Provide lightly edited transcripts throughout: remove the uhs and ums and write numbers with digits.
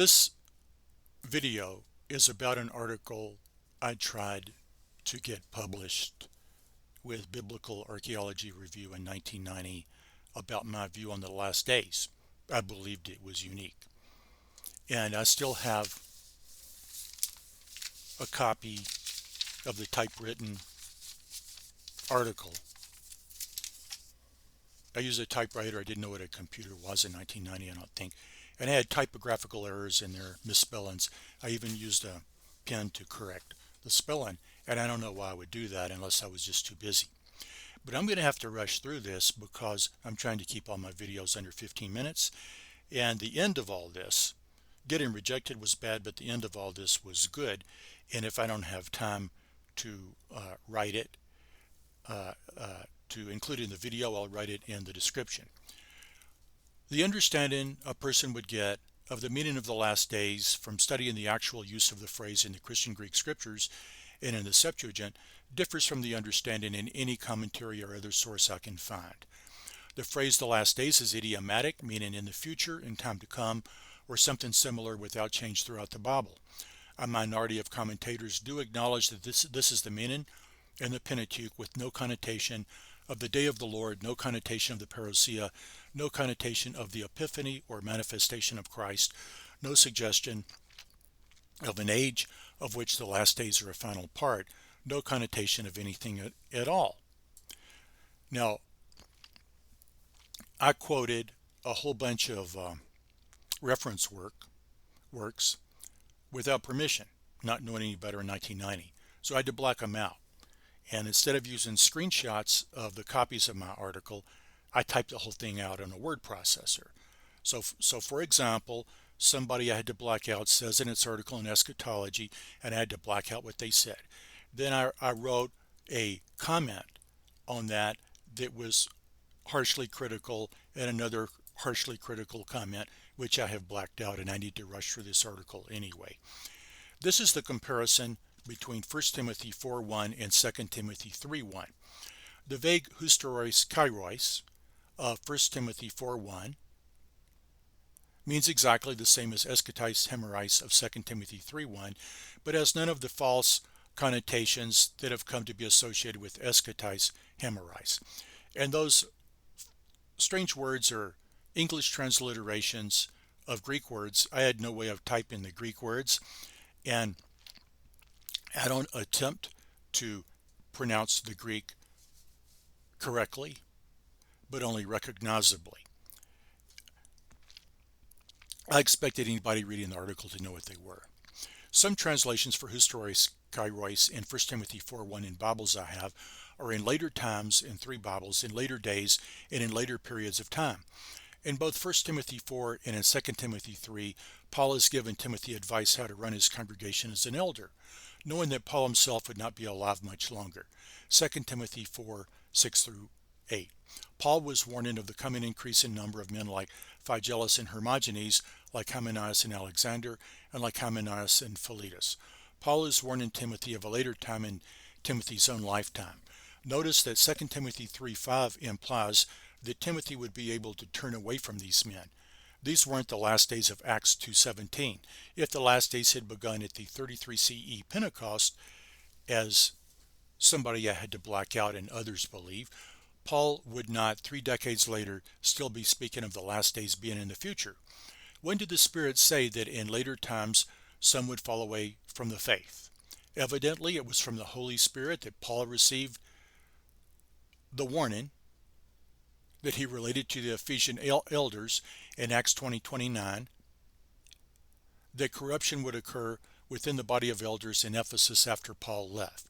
This video is about an article I tried to get published with Biblical Archaeology Review in 1990 about my view on the last days. I believed it was unique. And I still have a copy of the typewritten article. I used a typewriter. I didn't know what a computer was in 1990, I don't think. And I had typographical errors in there, misspellings. I even used a pen to correct the spelling. And I don't know why I would do that unless I was just too busy. But I'm going to have to rush through this because I'm trying to keep all my videos under 15 minutes. And the end of all this, getting rejected was bad, but the end of all this was good. And if I don't have time to write it, to include in the video, I'll write it in the description. The understanding a person would get of the meaning of the last days from studying the actual use of the phrase in the Christian Greek scriptures and in the Septuagint differs from the understanding in any commentary or other source I can find. The phrase the last days is idiomatic, meaning in the future, in time to come, or something similar without change throughout the Bible. A minority of commentators do acknowledge that this is the meaning in the Pentateuch, with no connotation of the day of the Lord, no connotation of the parousia, no connotation of the epiphany or manifestation of Christ, no suggestion of an age of which the last days are a final part, no connotation of anything at all. Now, I quoted a whole bunch of reference works without permission, not knowing any better in 1990. So I had to black them out. And instead of using screenshots of the copies of my article, I typed the whole thing out on a word processor. So for example, somebody I had to black out says in its article in Eschatology, and I had to black out what they said. Then I wrote a comment on that was harshly critical, and another harshly critical comment, which I have blacked out, and I need to rush through this article anyway. This is the comparison between 1 Timothy 4:1 and 2 Timothy 3:1. The vague hysteros kairos of 1 Timothy 4:1 means exactly the same as eschatais hemerais of 2 Timothy 3:1, but has none of the false connotations that have come to be associated with eschatais hemerais. And those strange words are English transliterations of Greek words. I had no way of typing the Greek words, and I don't attempt to pronounce the Greek correctly, but only recognizably. I expected anybody reading the article to know what they were. Some translations for hysteros kairos in 1 Timothy 4:1 in Bibles I have are in later times in 3 Bibles, in later days, and in later periods of time. In both 1 Timothy 4 and in 2 Timothy 3, Paul has given Timothy advice how to run his congregation as an elder, knowing that Paul himself would not be alive much longer. 2 Timothy 4, 6 through 8. Paul was warning of the coming increase in number of men like Phygellus and Hermogenes, like Hymenaeus and Alexander, and like Hymenaeus and Philetus. Paul is warning Timothy of a later time in Timothy's own lifetime. Notice that 2 Timothy 3:5 implies that Timothy would be able to turn away from these men. These weren't the last days of Acts 2:17. If the last days had begun at the 33 CE Pentecost, as somebody I had to black out and others believe, Paul would not 3 decades later still be speaking of the last days being in the future. When did the Spirit say that in later times some would fall away from the faith? Evidently, it was from the Holy Spirit that Paul received the warning that he related to the Ephesian elders in Acts 20:29, that corruption would occur within the body of elders in Ephesus after Paul left.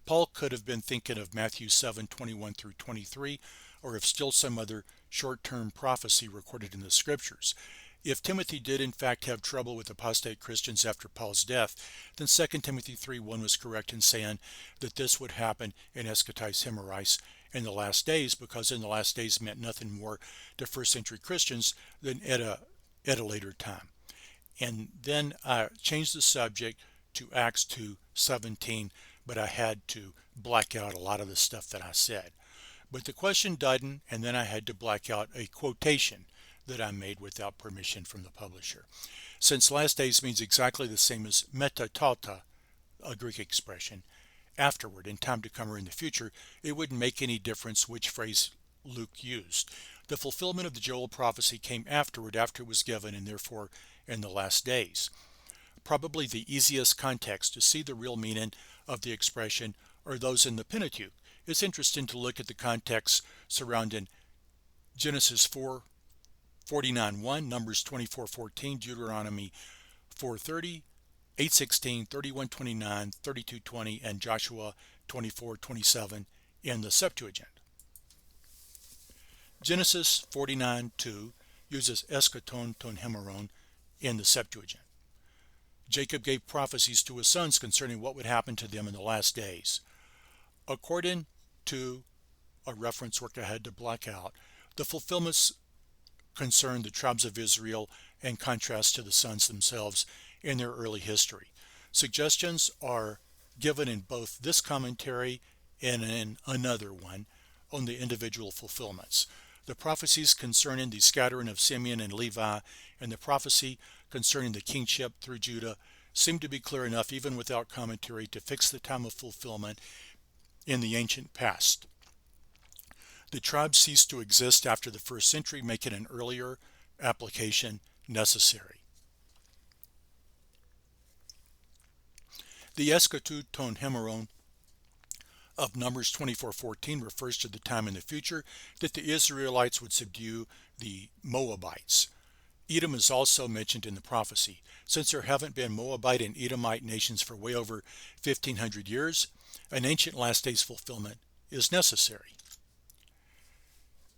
Paul could have been thinking of Matthew 7:21 through 23, or of still some other short-term prophecy recorded in the scriptures. If Timothy did in fact have trouble with apostate Christians after Paul's death, then 2 Timothy 3:1 was correct in saying that this would happen in eschatais hemerais in the last days, because in the last days meant nothing more to first century Christians than at a later time. And then I changed the subject to Acts 2:17, but I had to black out a lot of the stuff that I said. But the question doesn't, and then I had to black out a quotation that I made without permission from the publisher. Since last days means exactly the same as metatauta, a Greek expression, afterward, in time to come or in the future, it wouldn't make any difference which phrase Luke used. The fulfillment of the Joel prophecy came afterward, after it was given, and therefore in the last days. Probably the easiest context to see the real meaning of the expression are those in the Pentateuch. It's interesting to look at the context surrounding Genesis 4:49:1, Numbers 24:14, Deuteronomy 4:30, 8:16, 31:29, 32:20, and Joshua 24:27 in the Septuagint. Genesis 49:2 uses eschaton ton hemeron in the Septuagint. Jacob gave prophecies to his sons concerning what would happen to them in the last days. According to a reference work I had to black out, the fulfillments concern the tribes of Israel in contrast to the sons themselves in their early history. Suggestions are given in both this commentary and in another one on the individual fulfillments. The prophecies concerning the scattering of Simeon and Levi and the prophecy concerning the kingship through Judah seem to be clear enough even without commentary to fix the time of fulfillment in the ancient past. The tribes ceased to exist after the 1st century, making an earlier application necessary. The eschaton ton hemeron of Numbers 24:14 refers to the time in the future that the Israelites would subdue the Moabites. Edom is also mentioned in the prophecy. Since there haven't been Moabite and Edomite nations for way over 1,500 years, an ancient last days fulfillment is necessary.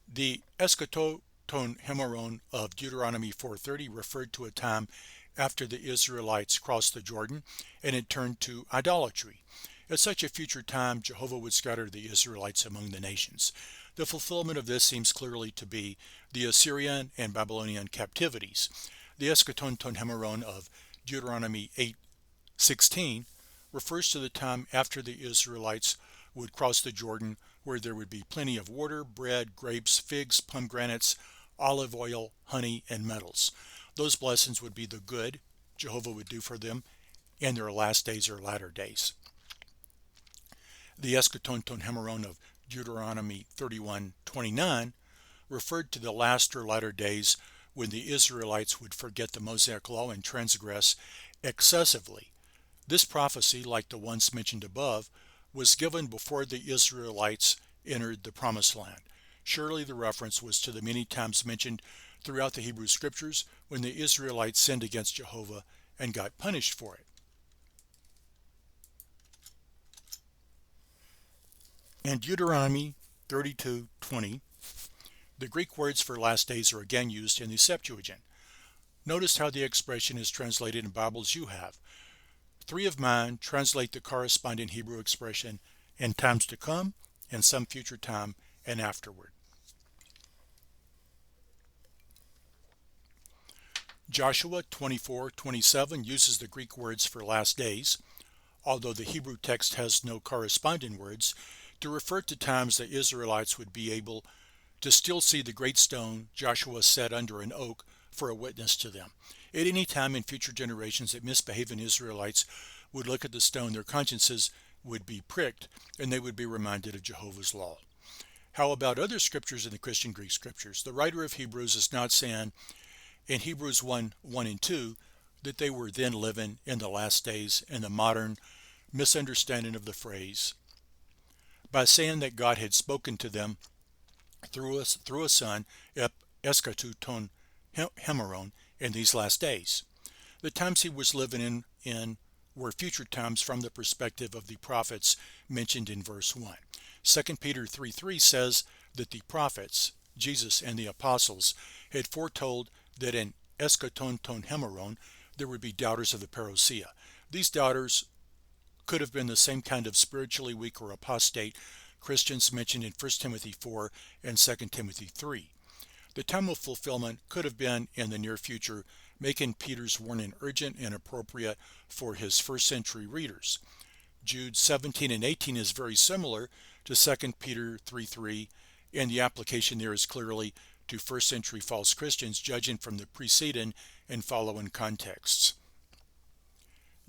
The eschaton ton hemeron of Deuteronomy 4:30 referred to a time after the Israelites crossed the Jordan and had turned to idolatry. At such a future time, Jehovah would scatter the Israelites among the nations. The fulfillment of this seems clearly to be the Assyrian and Babylonian captivities. The eschaton ton hemeron of Deuteronomy 8:16 refers to the time after the Israelites would cross the Jordan, where there would be plenty of water, bread, grapes, figs, pomegranates, olive oil, honey, and metals. Those blessings would be the good Jehovah would do for them in their last days or latter days. The eschaton ton hemeron of Deuteronomy 31:29 referred to the last or latter days when the Israelites would forget the Mosaic law and transgress excessively. This prophecy, like the ones mentioned above, was given before the Israelites entered the Promised Land. Surely the reference was to the many times mentioned throughout the Hebrew Scriptures when the Israelites sinned against Jehovah and got punished for it. In Deuteronomy 32:20, the Greek words for last days are again used in the Septuagint. Notice how the expression is translated in Bibles you have. 3 of mine translate the corresponding Hebrew expression in times to come, in some future time, and afterward. Joshua 24:27 uses the Greek words for last days, although the Hebrew text has no corresponding words, to refer to times the Israelites would be able to still see the great stone Joshua set under an oak for a witness to them. At any time in future generations that misbehaving Israelites would look at the stone, their consciences would be pricked and they would be reminded of Jehovah's law. How about other scriptures in the Christian Greek scriptures? The writer of Hebrews is not saying in Hebrews 1:1 and 2 that they were then living in the last days in the modern misunderstanding of the phrase by saying that God had spoken to them through a son, eschaton ton hemeron, in these last days. The times he was living in were future times from the perspective of the prophets mentioned in verse 1. 2 Peter 3:3 says that the prophets, Jesus and the apostles, had foretold that in eschaton ton hemeron there would be doubters of the parousia. These doubters could have been the same kind of spiritually weak or apostate Christians mentioned in 1 Timothy 4 and 2 Timothy 3. The time of fulfillment could have been in the near future, making Peter's warning urgent and appropriate for his first century readers. Jude 17 and 18 is very similar to 2 Peter 3:3, and the application there is clearly to first century false Christians, judging from the preceding and following contexts.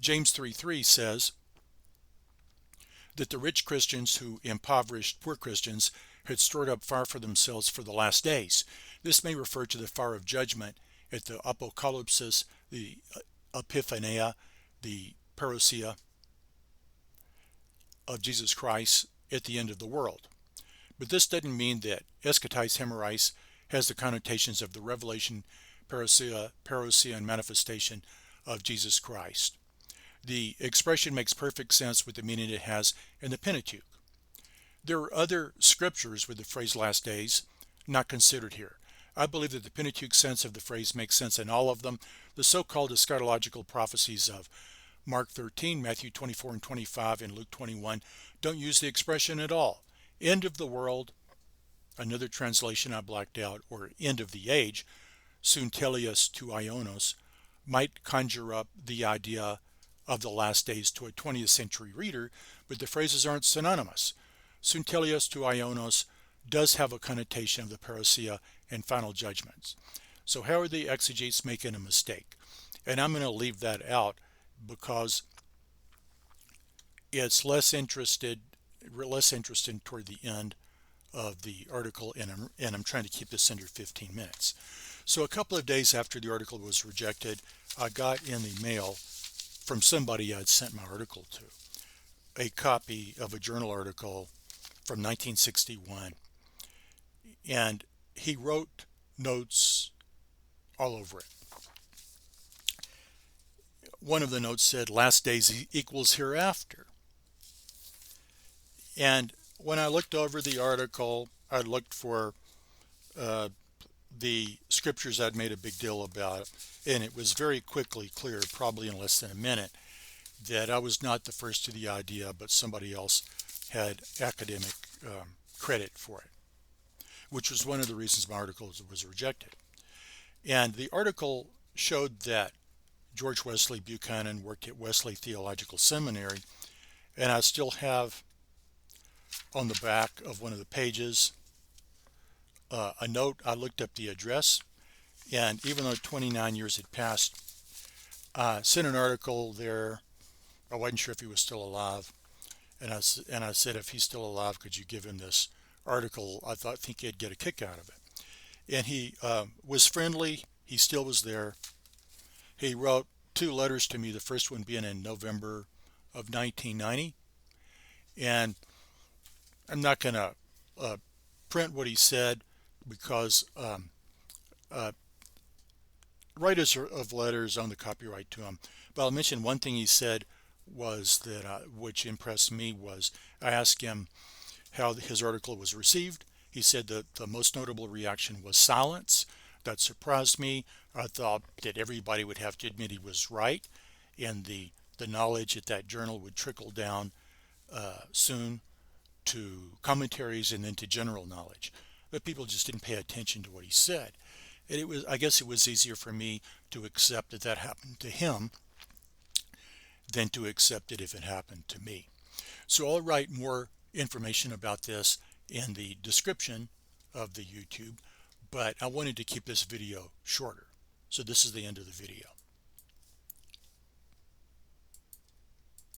James 3:3 says that the rich Christians who impoverished poor Christians had stored up fire for themselves for the last days. This may refer to the fire of judgment at the apocalypsis, the epiphania, the parousia of Jesus Christ at the end of the world. But this doesn't mean that eschatais hemerais has the connotations of the revelation, parousia, and manifestation of Jesus Christ. The expression makes perfect sense with the meaning it has in the Pentateuch. There are other scriptures with the phrase last days not considered here. I believe that the Pentateuch sense of the phrase makes sense in all of them. The so-called eschatological prophecies of Mark 13, Matthew 24 and 25, and Luke 21 don't use the expression at all. End of the world, another translation I blacked out, or end of the age, Suntelius to Ionos, might conjure up the idea of the last days to a 20th century reader, but the phrases aren't synonymous. Suntelius to Ionos does have a connotation of the parousia and final judgments. So how are the exegetes making a mistake? And I'm going to leave that out because it's less interesting toward the end of the article, and I'm trying to keep this under 15 minutes. So a couple of days after the article was rejected, I got in the mail from somebody I'd sent my article to a copy of a journal article from 1961, and he wrote notes all over it. One of the notes said, "Last days equals hereafter." And when I looked over the article, I looked for the scriptures I'd made a big deal about, and it was very quickly clear, probably in less than a minute, that I was not the first to the idea, but somebody else had academic credit for it, which was one of the reasons my article was rejected. And the article showed that George Wesley Buchanan worked at Wesley Theological Seminary, and I still have on the back of one of the pages a note. I looked up the address, and even though 29 years had passed, I sent an article there. I wasn't sure if he was still alive, and I said, if he's still alive, could you give him this article? I think he'd get a kick out of it. And he was friendly. He still was there. He wrote 2 letters to me, the first one being in November of 1990. And I'm not going to print what he said because writers of letters own the copyright to them. But I'll mention one thing he said was that, which impressed me, was I asked him how his article was received. He said that the most notable reaction was silence. That surprised me. I thought that everybody would have to admit he was right, and the knowledge at that journal would trickle down soon to commentaries and then to general knowledge. But people just didn't pay attention to what he said. And I guess it was easier for me to accept that that happened to him than to accept it if it happened to me. So I'll write more information about this in the description of the YouTube, but I wanted to keep this video shorter. So this is the end of the video.